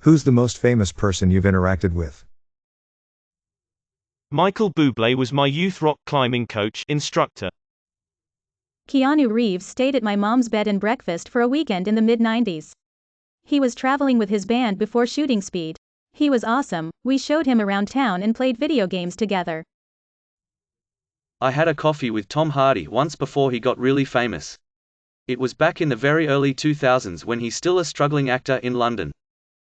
Who's the most famous person you've interacted with? Michael Bublé was my youth rock climbing coach, instructor. Keanu Reeves stayed at my mom's bed and breakfast for a weekend in the mid-90s. He was traveling with his band before shooting Speed. He was awesome, we showed him around town and played video games together. I had a coffee with Tom Hardy once before he got really famous. It was back in the very early 2000s when he's still a struggling actor in London.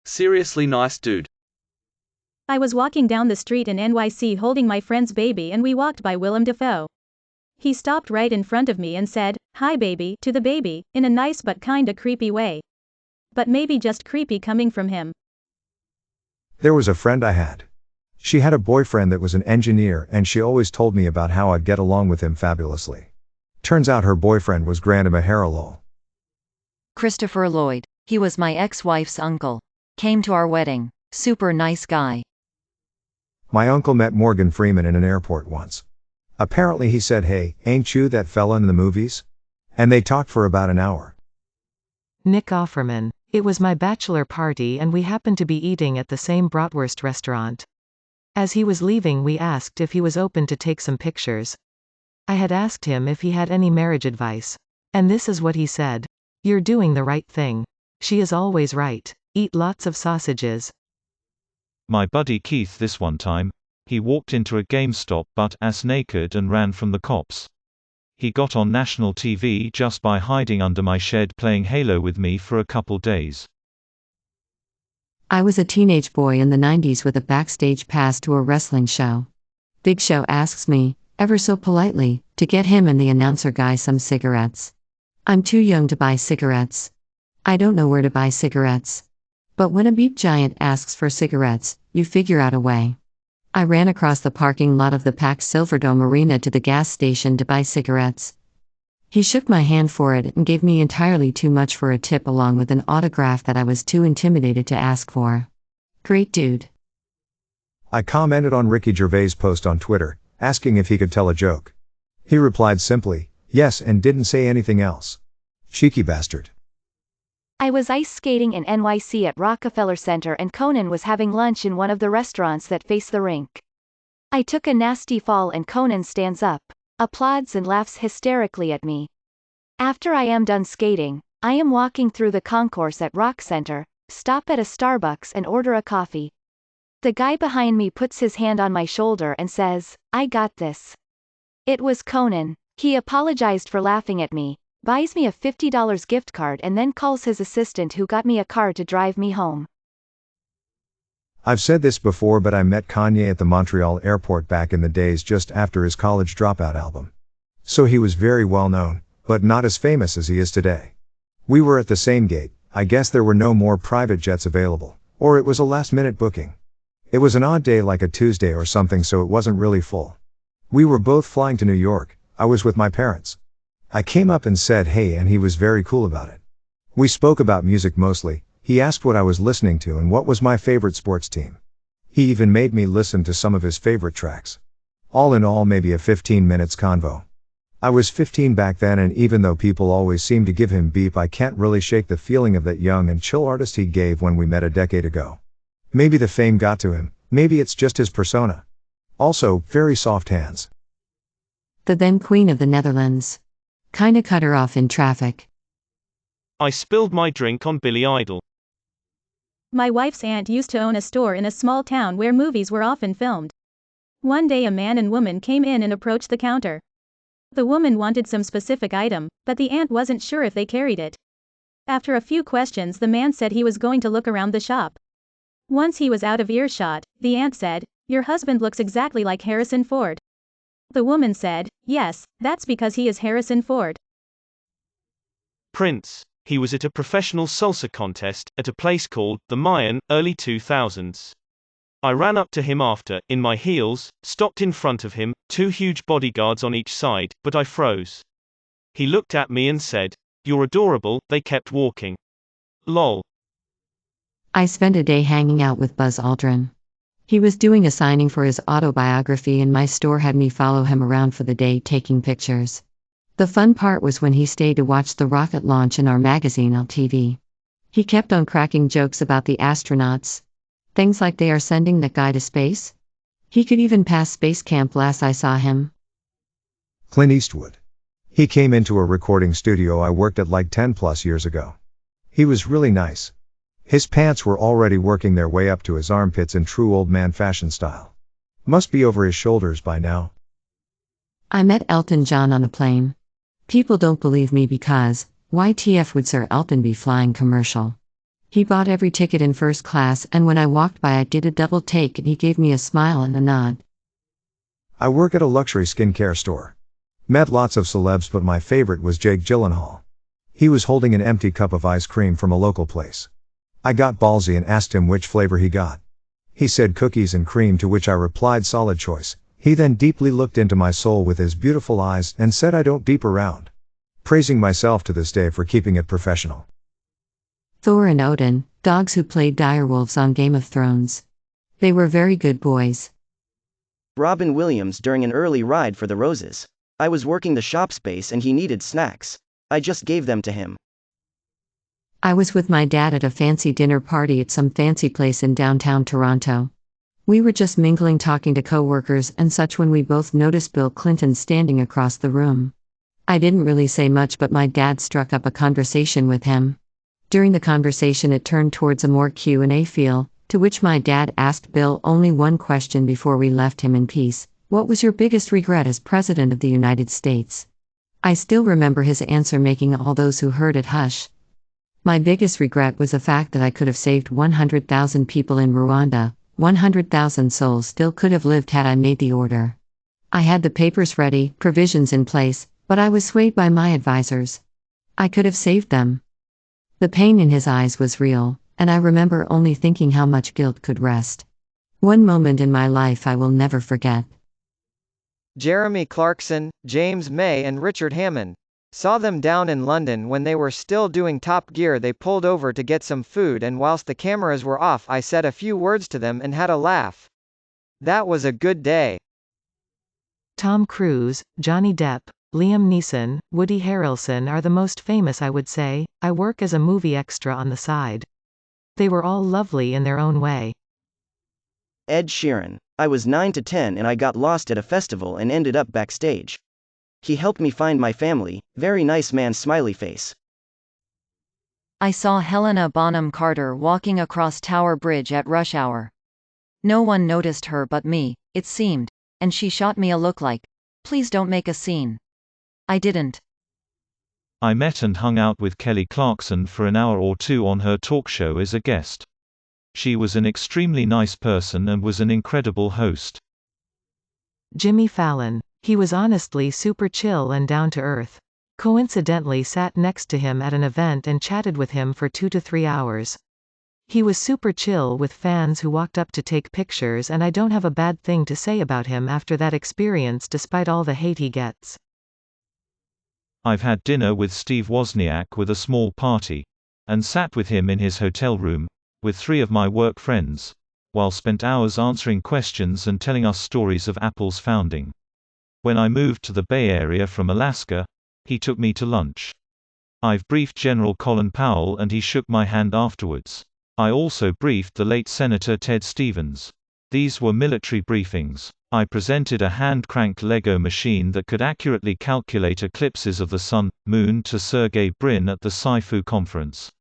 Seriously nice dude. I was walking down the street in NYC holding my friend's baby and we walked by Willem Dafoe. He stopped right in front of me and said, "Hi baby," to the baby, in a nice but kinda creepy way. But maybe just creepy coming from him. There was a friend I had. She had a boyfriend that was an engineer and she always told me about how I'd get along with him fabulously. Turns out her boyfriend was Granda Maharalol. Christopher Lloyd. He was my ex-wife's uncle. Came to our wedding. Super nice guy. My uncle met Morgan Freeman in an airport once. Apparently he said, "Hey, ain't you that fella in the movies?" And they talked for about an hour. Nick Offerman. It was my bachelor party and we happened to be eating at the same bratwurst restaurant. As he was leaving we asked if he was open to take some pictures. I had asked him if he had any marriage advice. And this is what he said. "You're doing the right thing. She is always right. Eat lots of sausages." My buddy Keith this one time. He walked into a GameStop butt-ass naked and ran from the cops. He got on national TV just by hiding under my shed playing Halo with me for a couple days. I was a teenage boy in the 90s with a backstage pass to a wrestling show. Big Show asks me, ever so politely, to get him and the announcer guy some cigarettes. I'm too young to buy cigarettes. I don't know where to buy cigarettes. But when a beep giant asks for cigarettes, you figure out a way. I ran across the parking lot of the packed Silverdome Arena to the gas station to buy cigarettes. He shook my hand for it and gave me entirely too much for a tip along with an autograph that I was too intimidated to ask for. Great dude. I commented on Ricky Gervais' post on Twitter, asking if he could tell a joke. He replied simply, "Yes," and didn't say anything else. Cheeky bastard. I was ice skating in NYC at Rockefeller Center and Conan was having lunch in one of the restaurants that face the rink. I took a nasty fall and Conan stands up, applauds and laughs hysterically at me. After I am done skating, I am walking through the concourse at Rock Center, stop at a Starbucks and order a coffee. The guy behind me puts his hand on my shoulder and says, "I got this." It was Conan. He apologized for laughing at me, buys me a $50 gift card and then calls his assistant who got me a car to drive me home. I've said this before, but I met Kanye at the Montreal airport back in the days just after his College Dropout album. So he was very well known, but not as famous as he is today. We were at the same gate. I guess there were no more private jets available, or it was a last-minute booking. It was an odd day like a Tuesday or something, so it wasn't really full. We were both flying to New York. I was with my parents. I came up and said hey and he was very cool about it. We spoke about music mostly. He asked what I was listening to and what was my favorite sports team. He even made me listen to some of his favorite tracks. All in all, maybe a 15 minutes convo. I was 15 back then, and even though people always seem to give him beep, I can't really shake the feeling of that young and chill artist he gave when we met a decade ago. Maybe the fame got to him, maybe it's just his persona. Also, very soft hands. The then Queen of the Netherlands. Kinda cut her off in traffic. I spilled my drink on Billy Idol. My wife's aunt used to own a store in a small town where movies were often filmed. One day a man and woman came in and approached the counter. The woman wanted some specific item, but the aunt wasn't sure if they carried it. After a few questions, the man said he was going to look around the shop. Once he was out of earshot, the aunt said, "Your husband looks exactly like Harrison Ford." The woman said, "Yes, that's because he is Harrison Ford." Prince. He was at a professional salsa contest, at a place called The Mayan, early 2000s. I ran up to him after, in my heels, stopped in front of him, 2 huge bodyguards on each side, but I froze. He looked at me and said, "You're adorable." They kept walking. Lol. I spent a day hanging out with Buzz Aldrin. He was doing a signing for his autobiography and my store had me follow him around for the day taking pictures. The fun part was when he stayed to watch the rocket launch in our magazine LTV. He kept on cracking jokes about the astronauts. Things like they are sending that guy to space? He could even pass space camp last I saw him. Clint Eastwood. He came into a recording studio I worked at like 10 plus years ago. He was really nice. His pants were already working their way up to his armpits in true old man fashion style. Must be over his shoulders by now. I met Elton John on a plane. People don't believe me because, YTF would Sir Elton be flying commercial? He bought every ticket in first class, and when I walked by I did a double take and he gave me a smile and a nod. I work at a luxury skincare store. Met lots of celebs, but my favorite was Jake Gyllenhaal. He was holding an empty cup of ice cream from a local place. I got ballsy and asked him which flavor he got. He said cookies and cream, to which I replied solid choice. He then deeply looked into my soul with his beautiful eyes and said I don't deep around. Praising myself to this day for keeping it professional. Thor and Odin, dogs who played direwolves on Game of Thrones. They were very good boys. Robin Williams during an early ride for the Roses. I was working the shop space and he needed snacks. I just gave them to him. I was with my dad at a fancy dinner party at some fancy place in downtown Toronto. We were just mingling, talking to co-workers and such, when we both noticed Bill Clinton standing across the room. I didn't really say much, but my dad struck up a conversation with him. During the conversation it turned towards a more Q&A feel, to which my dad asked Bill only one question before we left him in peace: what was your biggest regret as President of the United States? I still remember his answer, making all those who heard it hush. My biggest regret was the fact that I could have saved 100,000 people in Rwanda. 100,000 souls still could have lived had I made the order. I had the papers ready, provisions in place, but I was swayed by my advisors. I could have saved them. The pain in his eyes was real, and I remember only thinking how much guilt could rest. One moment in my life I will never forget. Jeremy Clarkson, James May and Richard Hammond. Saw them down in London when they were still doing Top Gear. They pulled over to get some food, and whilst the cameras were off I said a few words to them and had a laugh. That was a good day. Tom Cruise, Johnny Depp, Liam Neeson, Woody Harrelson are the most famous, I would say. I work as a movie extra on the side. They were all lovely in their own way. Ed Sheeran. I was 9 to 10 and I got lost at a festival and ended up backstage. He helped me find my family. Very nice man, smiley face. I saw Helena Bonham Carter walking across Tower Bridge at rush hour. No one noticed her but me, it seemed, and she shot me a look like, "Please don't make a scene." I didn't. I met and hung out with Kelly Clarkson for an hour or two on her talk show as a guest. She was an extremely nice person and was an incredible host. Jimmy Fallon. He was honestly super chill and down to earth. Coincidentally sat next to him at an event and chatted with him for 2 to 3 hours. He was super chill with fans who walked up to take pictures, and I don't have a bad thing to say about him after that experience, despite all the hate he gets. I've had dinner with Steve Wozniak with a small party, and sat with him in his hotel room, with 3 of my work friends, while spent hours answering questions and telling us stories of Apple's founding. When I moved to the Bay Area from Alaska, he took me to lunch. I've briefed General Colin Powell and he shook my hand afterwards. I also briefed the late Senator Ted Stevens. These were military briefings. I presented a hand-cranked Lego machine that could accurately calculate eclipses of the Sun, Moon to Sergey Brin at the Sci-Fu conference.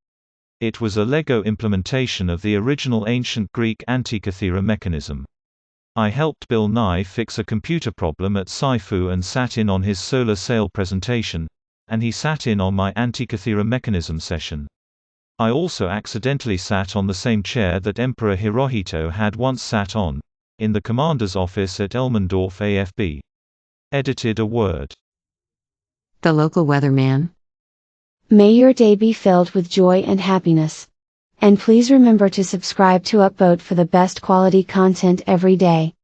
It was a Lego implementation of the original ancient Greek Antikythera mechanism. I helped Bill Nye fix a computer problem at Sci-Fu and sat in on his solar sail presentation, and he sat in on my Antikythera mechanism session. I also accidentally sat on the same chair that Emperor Hirohito had once sat on, in the commander's office at Elmendorf AFB. Edited a word. The local weatherman. May your day be filled with joy and happiness. And please remember to subscribe to Upvote for the best quality content every day.